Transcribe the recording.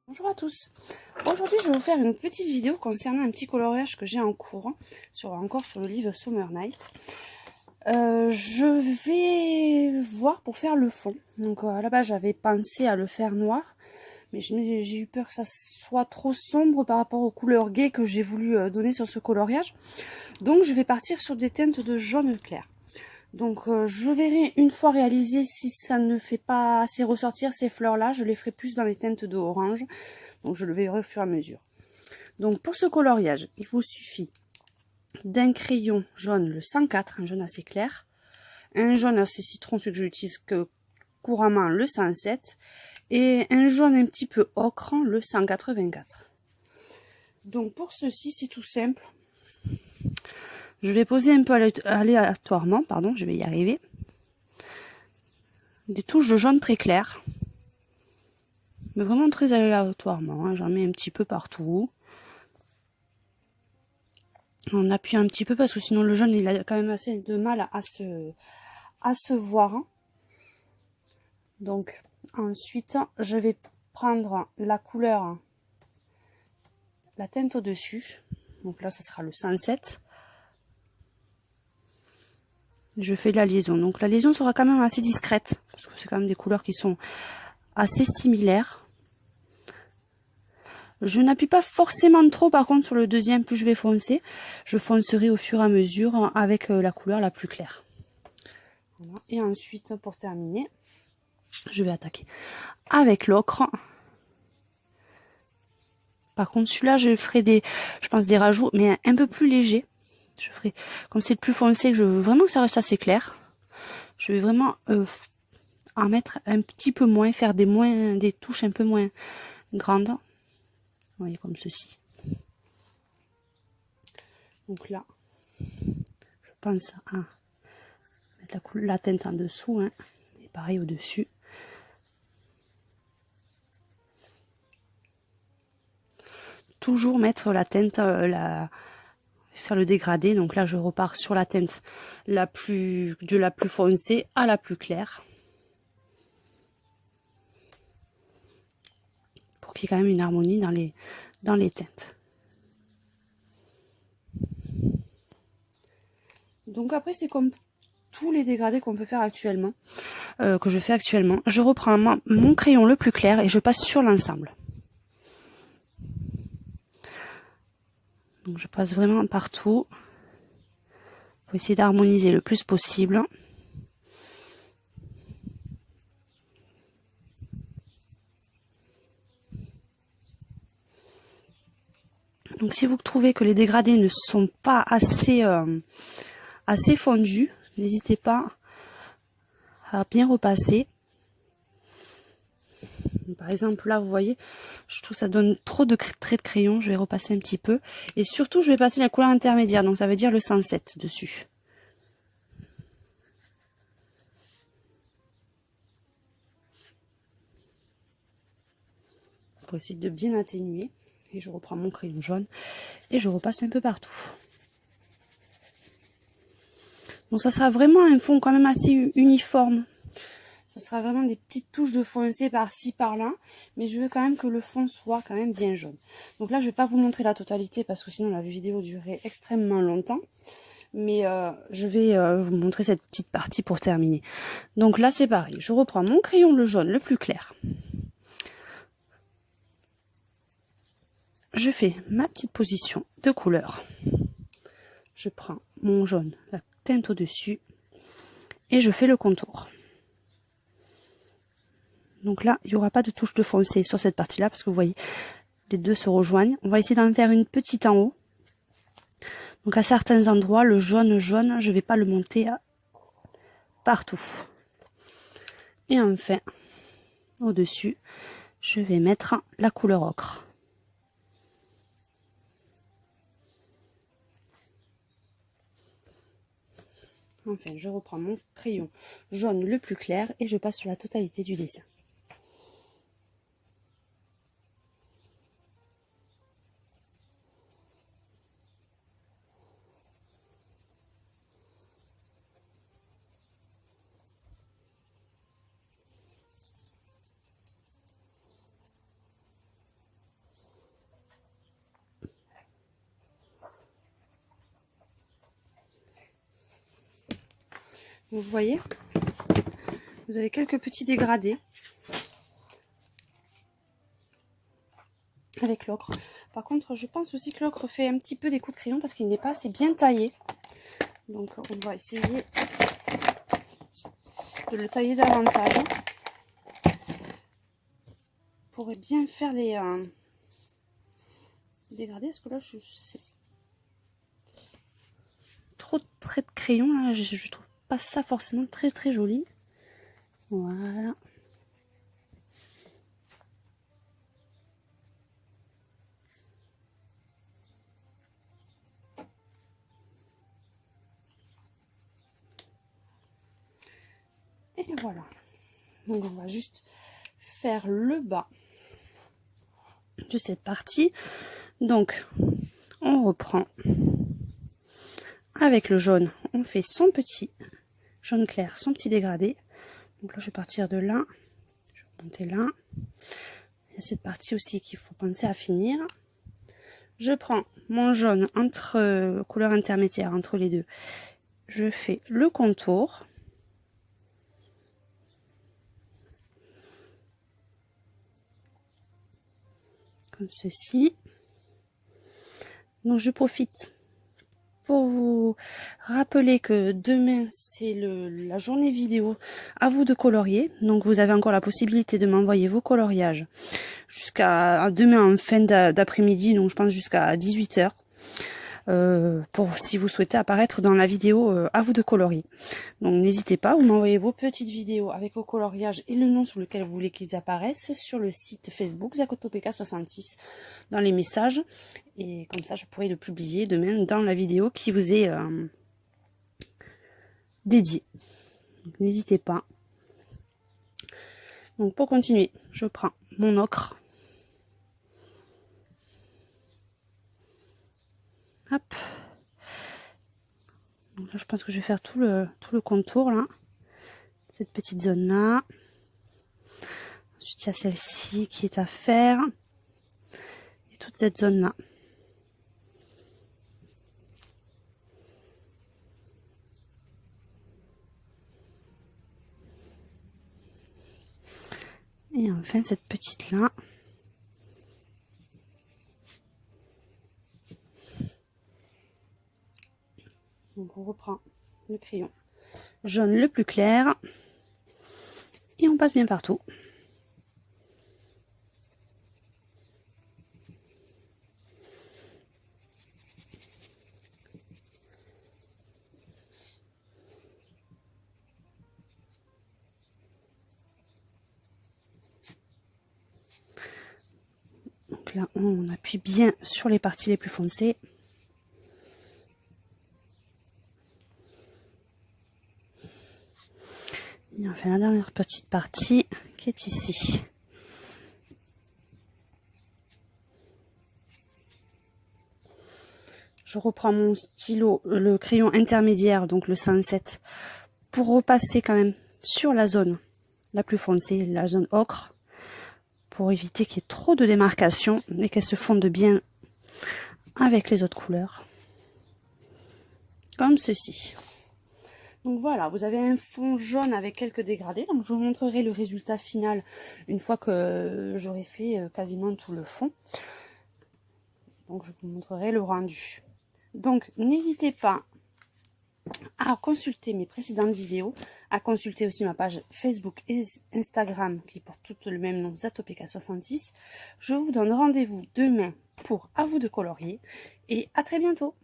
Bonjour à tous. Aujourd'hui, je vais vous faire une petite vidéo concernant un petit coloriage que j'ai en cours, encore sur le livre Summer Night. Je vais voir pour faire le fond. Donc à la base, j'avais pensé à le faire noir, mais j'ai eu peur que ça soit trop sombre par rapport aux couleurs gaies que j'ai voulu donner sur ce coloriage. Donc je vais partir sur des teintes de jaune clair. Donc je verrai une fois réalisé si ça ne fait pas assez ressortir ces fleurs là, je les ferai plus dans les teintes de orange. Donc je le verrai au fur et à mesure. Donc pour ce coloriage, il vous suffit d'un crayon jaune, le 104, un jaune assez clair, un jaune assez citron, celui que j'utilise couramment, le 107, et un jaune un petit peu ocre, le 184. Donc pour ceci, c'est tout simple. Je vais poser un peu aléatoirement, pardon, je vais y arriver, des touches de jaune très clair, mais vraiment très aléatoirement, hein, j'en mets un petit peu partout. On appuie un petit peu parce que sinon le jaune il a quand même assez de mal à se voir. Donc ensuite je vais prendre la couleur, la teinte au dessus, donc là ça sera le 107. Je fais la liaison, donc la liaison sera quand même assez discrète parce que c'est quand même des couleurs qui sont assez similaires. Je n'appuie pas forcément trop par contre sur le deuxième, plus je vais foncer. Je foncerai au fur et à mesure avec la couleur la plus claire. Voilà. Et ensuite pour terminer, je vais attaquer avec l'ocre. Par contre celui-là je ferai je pense des rajouts mais un peu plus légers. Je ferai, comme c'est le plus foncé, je veux vraiment que ça reste assez clair. Je vais vraiment en mettre un petit peu moins, faire des touches un peu moins grandes. Vous voyez, comme ceci. Donc là, je pense à mettre la teinte en dessous, hein, et pareil au-dessus. Toujours mettre la teinte, faire le dégradé. Donc là, je repars sur la teinte de la plus foncée à la plus claire. Pour qu'il y ait quand même une harmonie dans les teintes. Donc après, c'est comme tous les dégradés qu'on peut faire actuellement, que je fais actuellement. Je reprends mon crayon le plus clair et je passe sur l'ensemble. Donc je passe vraiment partout pour essayer d'harmoniser le plus possible. Donc si vous trouvez que les dégradés ne sont pas assez fondus, n'hésitez pas à bien repasser. Par exemple là vous voyez, je trouve que ça donne trop de traits de crayon, je vais repasser un petit peu. Et surtout je vais passer la couleur intermédiaire, donc ça veut dire le 107 dessus. Pour essayer de bien atténuer. Et je reprends mon crayon jaune et je repasse un peu partout. Donc ça sera vraiment un fond quand même assez uniforme. Ça sera vraiment des petites touches de foncé par-ci par-là, mais je veux quand même que le fond soit quand même bien jaune. Donc là je vais pas vous montrer la totalité parce que sinon la vidéo durerait extrêmement longtemps. Mais je vais vous montrer cette petite partie pour terminer. Donc là c'est pareil, je reprends mon crayon le jaune le plus clair. Je fais ma petite position de couleur. Je prends mon jaune, la teinte au-dessus, et je fais le contour. Donc là, il n'y aura pas de touche de foncé sur cette partie-là, parce que vous voyez, les deux se rejoignent. On va essayer d'en faire une petite en haut. Donc à certains endroits, le jaune, je ne vais pas le monter partout. Et enfin, au-dessus, je vais mettre la couleur ocre. Enfin, je reprends mon crayon jaune le plus clair et je passe sur la totalité du dessin. Vous voyez, vous avez quelques petits dégradés avec l'ocre. Par contre, je pense aussi que l'ocre fait un petit peu des coups de crayon parce qu'il n'est pas assez bien taillé. Donc on va essayer de le tailler davantage pour bien faire les dégradés. Parce que là, c'est trop de traits de crayon. Là, je trouve pas ça forcément très très joli. Voilà. Et voilà. Donc on va juste faire le bas de cette partie. Donc on reprend avec le jaune, on fait son petit jaune clair, son petit dégradé. Donc là je vais partir de là, je vais monter là. Il y a cette partie aussi qu'il faut penser à finir. Je prends mon jaune entre couleur intermédiaire entre les deux, je fais le contour. Comme ceci. Donc je profite pour vous rappeler que demain c'est la journée vidéo à vous de colorier. Donc vous avez encore la possibilité de m'envoyer vos coloriages jusqu'à demain en fin d'après-midi, donc je pense jusqu'à 18 h. Pour si vous souhaitez apparaître dans la vidéo à vous de colorier. Donc n'hésitez pas, vous m'envoyez vos petites vidéos avec vos coloriages et le nom sur lequel vous voulez qu'ils apparaissent sur le site Facebook Zacotopeka66 dans les messages, et comme ça je pourrai le publier demain dans la vidéo qui vous est dédiée. N'hésitez pas. Donc pour continuer, je prends mon ocre. Hop. Donc là, je pense que je vais faire tout le contour là, cette petite zone là. Ensuite il y a celle-ci qui est à faire et toute cette zone là. Et enfin cette petite là. Donc on reprend le crayon jaune le plus clair et on passe bien partout. Donc là on appuie bien sur les parties les plus foncées. Et enfin la dernière petite partie qui est ici. Je reprends mon stylo, le crayon intermédiaire, donc le 107, pour repasser quand même sur la zone la plus foncée, la zone ocre, pour éviter qu'il y ait trop de démarcation et qu'elle se fonde bien avec les autres couleurs. Comme ceci. Donc voilà, vous avez un fond jaune avec quelques dégradés. Donc je vous montrerai le résultat final une fois que j'aurai fait quasiment tout le fond. Donc je vous montrerai le rendu. Donc n'hésitez pas à consulter mes précédentes vidéos, à consulter aussi ma page Facebook et Instagram qui porte toutes le même nom, Zacotopeka66. Je vous donne rendez-vous demain pour À vous de colorier et à très bientôt.